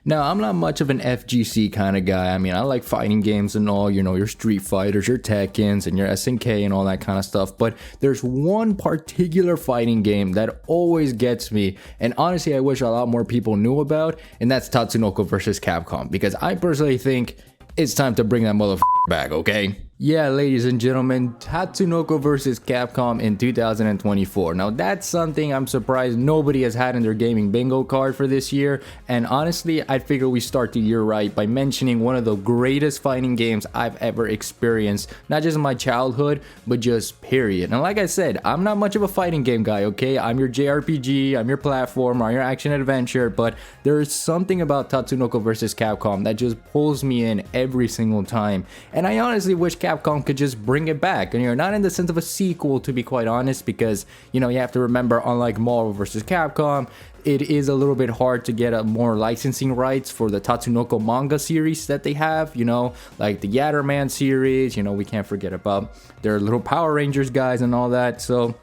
Now, I'm not much of an FGC kind of guy. I mean, I like fighting games and all, you know, your Street Fighters, your Tekkens, and your SNK and all that kind of stuff. But there's one particular fighting game that always gets me, and honestly, I wish a lot more people knew about, and that's Tatsunoko versus Capcom. Because I personally think it's time to bring that motherfucker back, okay? Yeah, ladies and gentlemen, Tatsunoko vs. Capcom in 2024. Now that's something I'm surprised nobody has had in their gaming bingo card for this year, and honestly, I figure we start the year right by mentioning one of the greatest fighting games I've ever experienced, not just in my childhood, but just period. And like I said, I'm not much of a fighting game guy, okay? I'm your JRPG, I'm your platform, I'm your action adventure, but there is something about Tatsunoko vs. Capcom that just pulls me in every single time, and I honestly wish Capcom could just bring it back, and you're not in the sense of a sequel, to be quite honest, because you know you have to remember, unlike Marvel vs. Capcom, it is a little bit hard to get more licensing rights for the Tatsunoko manga series that they have, you know, like the Yatterman series, you know, we can't forget about their little Power Rangers guys and all that. So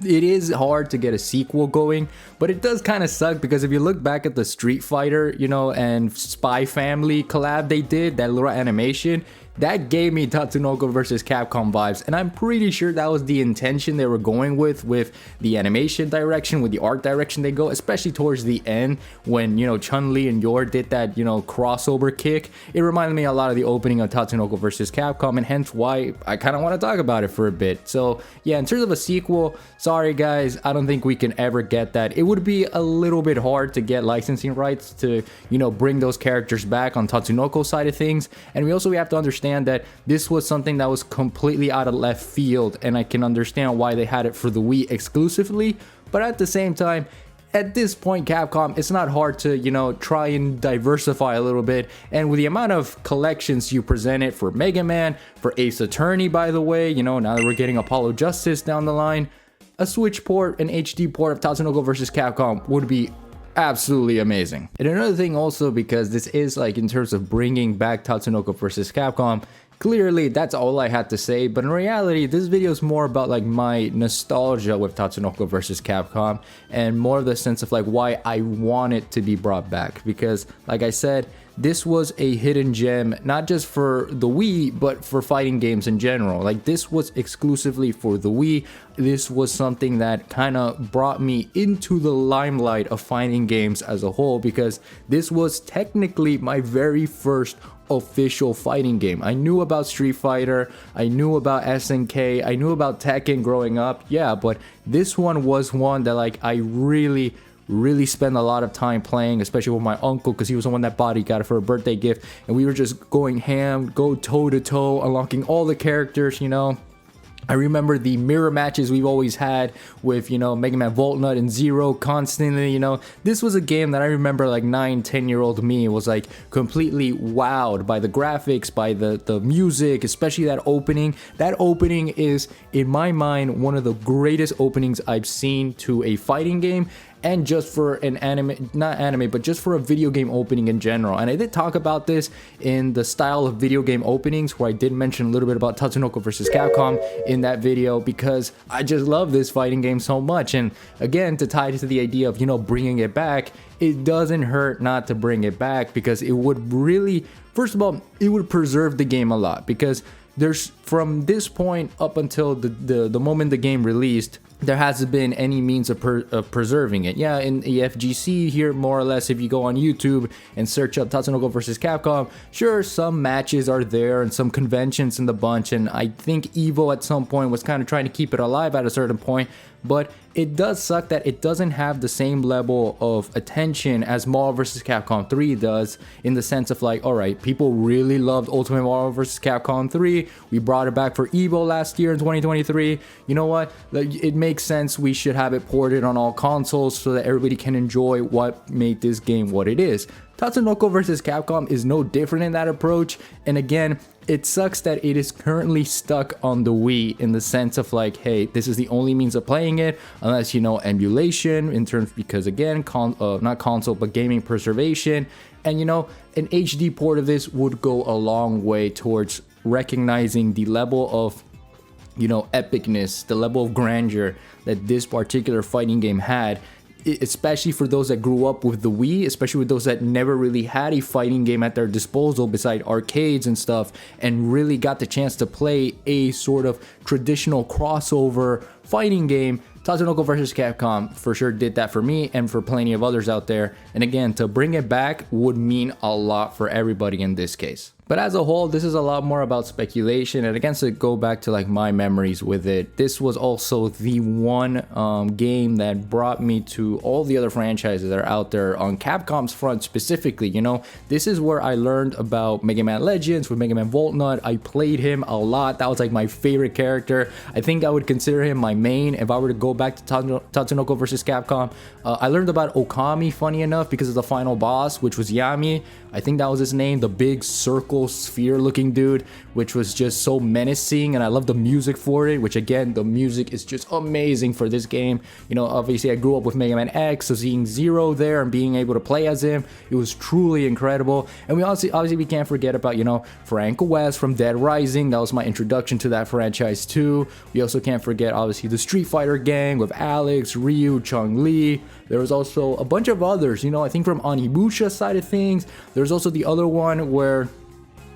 it is hard to get a sequel going, but it does kind of suck because if you look back at the Street Fighter, you know, and Spy Family collab they did, that little animation, that gave me Tatsunoko vs. Capcom vibes, and I'm pretty sure that was the intention they were going with the animation direction, with the art direction they go, especially towards the end when, you know, Chun-Li and Yor did that, you know, crossover kick. It reminded me a lot of the opening of Tatsunoko vs. Capcom, and hence why I kind of want to talk about it for a bit. So yeah, in terms of a sequel, sorry guys, I don't think we can ever get that. It would be a little bit hard to get licensing rights to, you know, bring those characters back on Tatsunoko's side of things, and we have to understand that this was something that was completely out of left field, and I can understand why they had it for the Wii exclusively, but at the same time, at this point, Capcom, it's not hard to, you know, try and diversify a little bit, and with the amount of collections you presented for Mega Man, for Ace Attorney, by the way, you know, now that we're getting Apollo Justice down the line, a Switch port, an HD port of Tatsunoko vs. Capcom would be absolutely amazing. And another thing also, because this is like in terms of bringing back Tatsunoko vs. Capcom, clearly that's all I had to say, but in reality this video is more about like my nostalgia with Tatsunoko vs. Capcom, and more of the sense of like why I want it to be brought back, because like I said, this was a hidden gem, not just for the Wii, but for fighting games in general. Like, this was exclusively for the Wii. This was something that kind of brought me into the limelight of fighting games as a whole, because this was technically my very first official fighting game. I knew about Street Fighter, I knew about SNK, I knew about Tekken growing up, yeah, but this one was one that like I really spent a lot of time playing, especially with my uncle, because he was the one that bought it, got it for a birthday gift, and we were just going ham, go toe to toe, unlocking all the characters, you know. I remember the mirror matches we've always had with, you know, Mega Man Voltnut and Zero constantly, you know. This was a game that I remember like 9-10-year-old me was like completely wowed by the graphics, by the music, especially that opening. That opening is, in my mind, one of the greatest openings I've seen to a fighting game, and just for an but just for a video game opening in general. And I did talk about this in the style of video game openings, where I did mention a little bit about Tatsunoko vs. Capcom in that video, because I just love this fighting game so much. And again, to tie it to the idea of, you know, bringing it back, it doesn't hurt not to bring it back, because it would really, first of all, it would preserve the game a lot, because there's, from this point up until the moment the game released, there hasn't been any means of preserving it. Yeah, in the FGC here, more or less, if you go on YouTube and search up Tatsunoko vs. Capcom, sure, some matches are there and some conventions in the bunch, and I think Evo at some point was kind of trying to keep it alive at a certain point, but it does suck that it doesn't have the same level of attention as Marvel vs. Capcom 3 does, in the sense of like, alright, people really loved Ultimate Marvel vs. Capcom 3, we brought it back for Evo last year in 2023, you know what, like, it makes sense, we should have it ported on all consoles so that everybody can enjoy what made this game what it is. Tatsunoko vs. Capcom is no different in that approach, and again, it sucks that it is currently stuck on the Wii, in the sense of like, hey, this is the only means of playing it, unless, you know, emulation, in terms, because again, not console, but gaming preservation, and you know, an HD port of this would go a long way towards recognizing the level of, you know, epicness, the level of grandeur that this particular fighting game had. especially for those that grew up with the Wii, especially with those that never really had a fighting game at their disposal beside arcades and stuff, and really got the chance to play a sort of traditional crossover fighting game. Tatsunoko vs. Capcom for sure did that for me and for plenty of others out there. And again, to bring it back would mean a lot for everybody in this case. But as a whole, this is a lot more about speculation, and again, to go back to like my memories with it, this was also the one game that brought me to all the other franchises that are out there on Capcom's front specifically. You know, this is where I learned about Mega Man Legends with Mega Man Voltnut. I played him a lot. That was like my favorite character. I think I would consider him my main if I were to go back to Tatsunoko vs. Capcom. I learned about Okami, funny enough, because of the final boss, which was Yami. I think that was his name, the big circle sphere looking dude, which was just so menacing, and I love the music for it, which again, the music is just amazing for this game. You know, obviously I grew up with Mega Man X, so seeing Zero there and being able to play as him, it was truly incredible. And we obviously we can't forget about, you know, Frank West from Dead Rising. That was my introduction to that franchise too. We also can't forget obviously the Street Fighter gang with Alex, Ryu, Chun-Li. There was also a bunch of others, you know, I think from Onimusha's side of things. There's also the other one where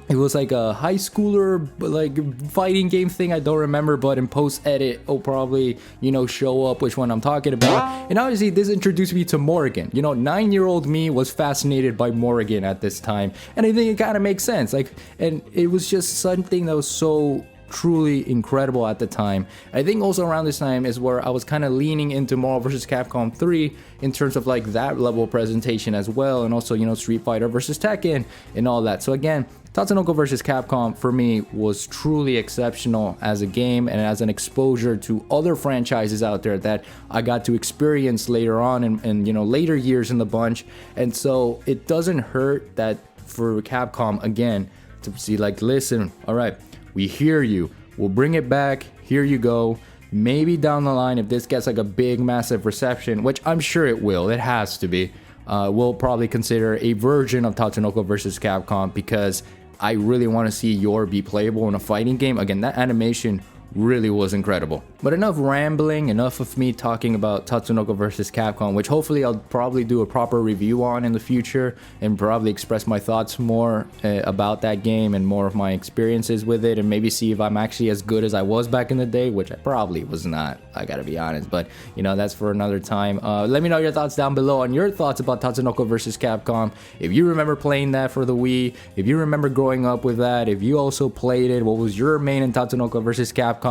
it was like a high schooler like fighting game thing. I don't remember, but in post edit it'll probably, you know, show up which one I'm talking about. And obviously this introduced me to Morrigan. You know, 9-year-old me was fascinated by Morrigan at this time, and I think it kind of makes sense. Like, and it was just something that was so truly incredible at the time. I think also around this time is where I was kind of leaning into Marvel vs. Capcom 3 in terms of like that level of presentation as well, and also, you know, Street Fighter vs. Tekken and all that. So again, Tatsunoko vs. Capcom for me was truly exceptional as a game and as an exposure to other franchises out there that I got to experience later on and you know, later years in the bunch. And so it doesn't hurt that for Capcom again to see like, listen, all right, we hear you, we'll bring it back, here you go. Maybe down the line, if this gets like a big massive reception, which I'm sure it will, it has to be, we'll probably consider a version of Tatsunoko vs. Capcom, because I really want to see Yor be playable in a fighting game. Again, that animation really was incredible. But enough rambling, enough of me talking about Tatsunoko vs. Capcom, which hopefully I'll probably do a proper review on in the future and probably express my thoughts more about that game and more of my experiences with it, and maybe see if I'm actually as good as I was back in the day, which I probably was not, I gotta be honest, but you know, that's for another time. Let me know your thoughts down below on your thoughts about Tatsunoko vs. Capcom. If you remember playing that for the Wii, if you remember growing up with that, if you also played it, what was your main in Tatsunoko vs. Capcom?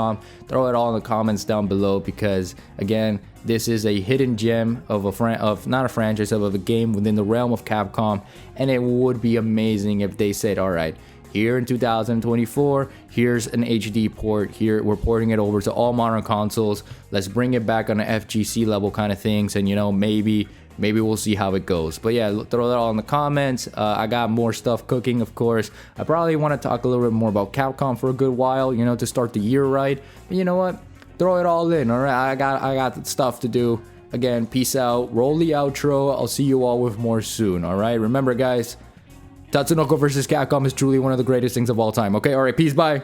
Throw it all in the comments down below, because again, this is a hidden gem of not a franchise, of a game within the realm of Capcom, and it would be amazing if they said, all right, here in 2024, here's an HD port, here we're porting it over to all modern consoles, let's bring it back on an FGC level kind of things, and you know, maybe we'll see how it goes. But yeah, throw that all in the comments. I got more stuff cooking, of course. I probably want to talk a little bit more about Capcom for a good while, you know, to start the year right. But you know what? Throw it all in, all right? I got stuff to do. Again, peace out. Roll the outro. I'll see you all with more soon, all right? Remember, guys, Tatsunoko vs. Capcom is truly one of the greatest things of all time, okay? All right, peace, bye.